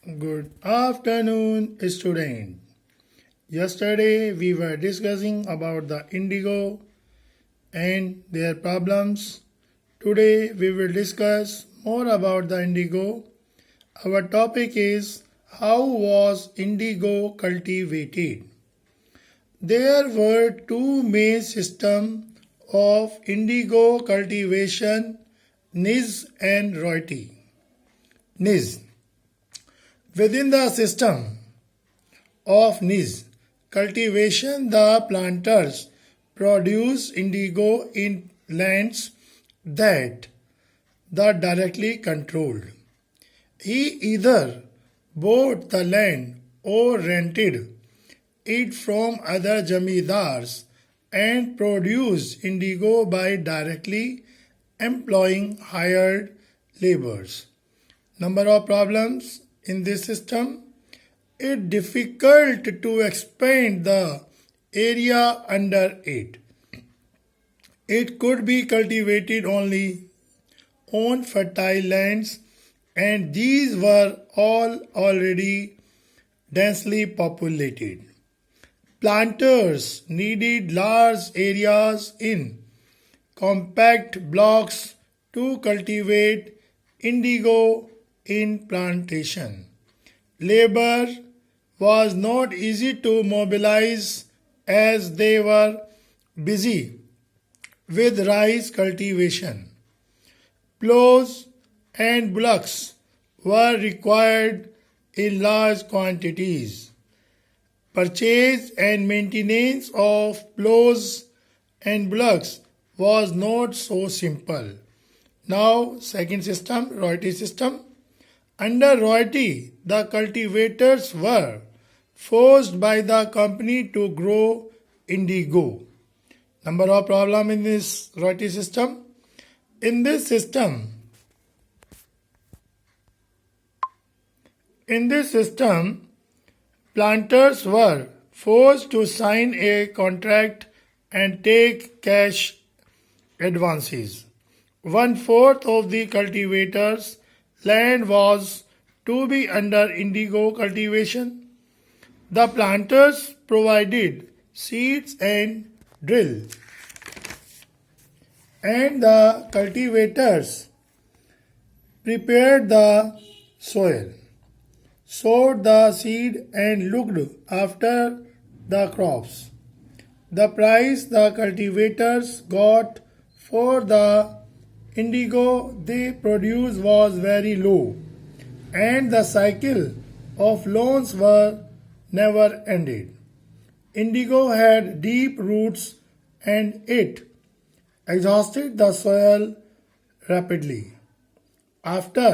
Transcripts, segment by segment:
Good afternoon, student. Yesterday we were discussing about the indigo and their problems. Today we will discuss more about the indigo. Our topic is how was indigo cultivated? There were two main systems of indigo cultivation, Niz and Reuty. Niz. Within the system of Niz cultivation, the planters produce indigo in lands that the directly controlled. He either bought the land or rented it from other jamidars and produced indigo by directly employing hired laborers. Number of problems in this system. It's difficult to expand the area under it. It could be cultivated only on fertile lands, and these were all already densely populated. Planters needed large areas in compact blocks to cultivate indigo in plantation. Labor was not easy to mobilize as they were busy with rice cultivation. Plows and bullocks were required in large quantities. Purchase and maintenance of plows and bullocks was not so simple. Now, second system, royalty system. Under royalty, the cultivators were forced by the company to grow indigo. Number of problem in this royalty system. In this system, planters were forced to sign a contract and take cash advances. 1/4 of the cultivators' land was to be under indigo cultivation. The planters provided seeds and drill, and the cultivators prepared the soil, sowed the seed, and looked after the crops. The price the cultivators got for the indigo they produced was very low, and the cycle of loans were never ended. Indigo had deep roots and it exhausted the soil rapidly. After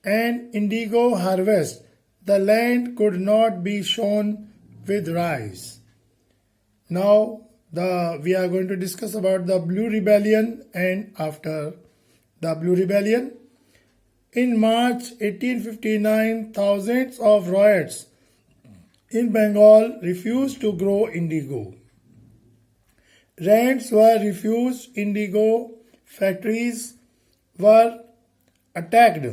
an indigo harvest, the land could not be sown with rice. Now we are going to discuss about the Blue Rebellion and after the Blue Rebellion. In March 1859, thousands of ryots in Bengal refused to grow indigo. Rents were refused, indigo factories were attacked,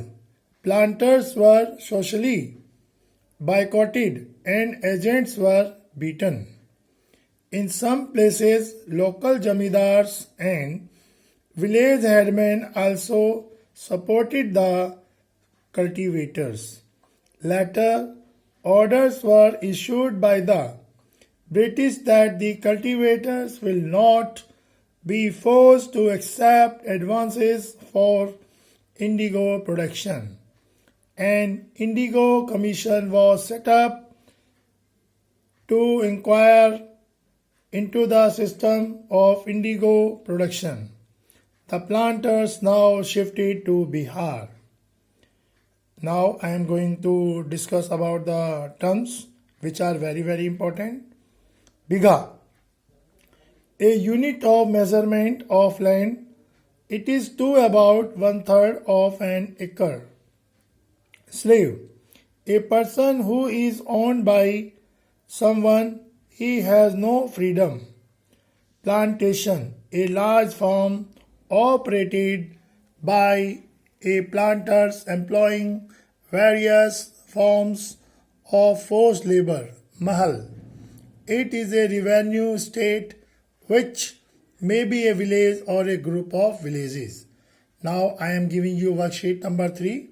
planters were socially boycotted, and agents were beaten. In some places, local jamidars and village headmen also supported the cultivators. Later, orders were issued by the British that the cultivators will not be forced to accept advances for indigo production. An indigo commission was set up to inquire into the system of indigo production. The planters now shifted to Bihar. Now I am going to discuss about the terms which are very important. Bigha, a unit of measurement of land. It is to about 1/3 of an acre. Slave, a person who is owned by someone, he has no freedom. Plantation, a large farm operated by a planters employing various forms of forced labor, mahal. It is a revenue state which may be a village or a group of villages. Now I am giving you worksheet number 3.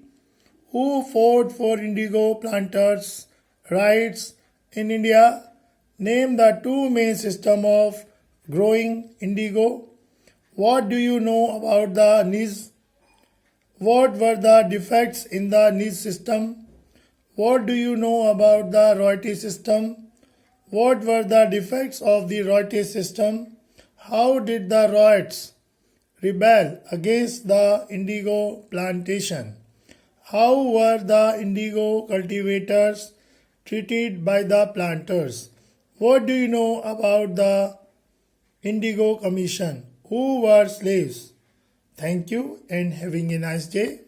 Who fought for indigo planters' rights in India? Name the two main systems of growing indigo. What do you know about the Niz? What were the defects in the Niz system? What do you know about the royalty system? What were the defects of the royalty system? How did the Ryots rebel against the indigo plantation? How were the indigo cultivators treated by the planters? What do you know about the Indigo Commission? Who were slaves? Thank you and having a nice day.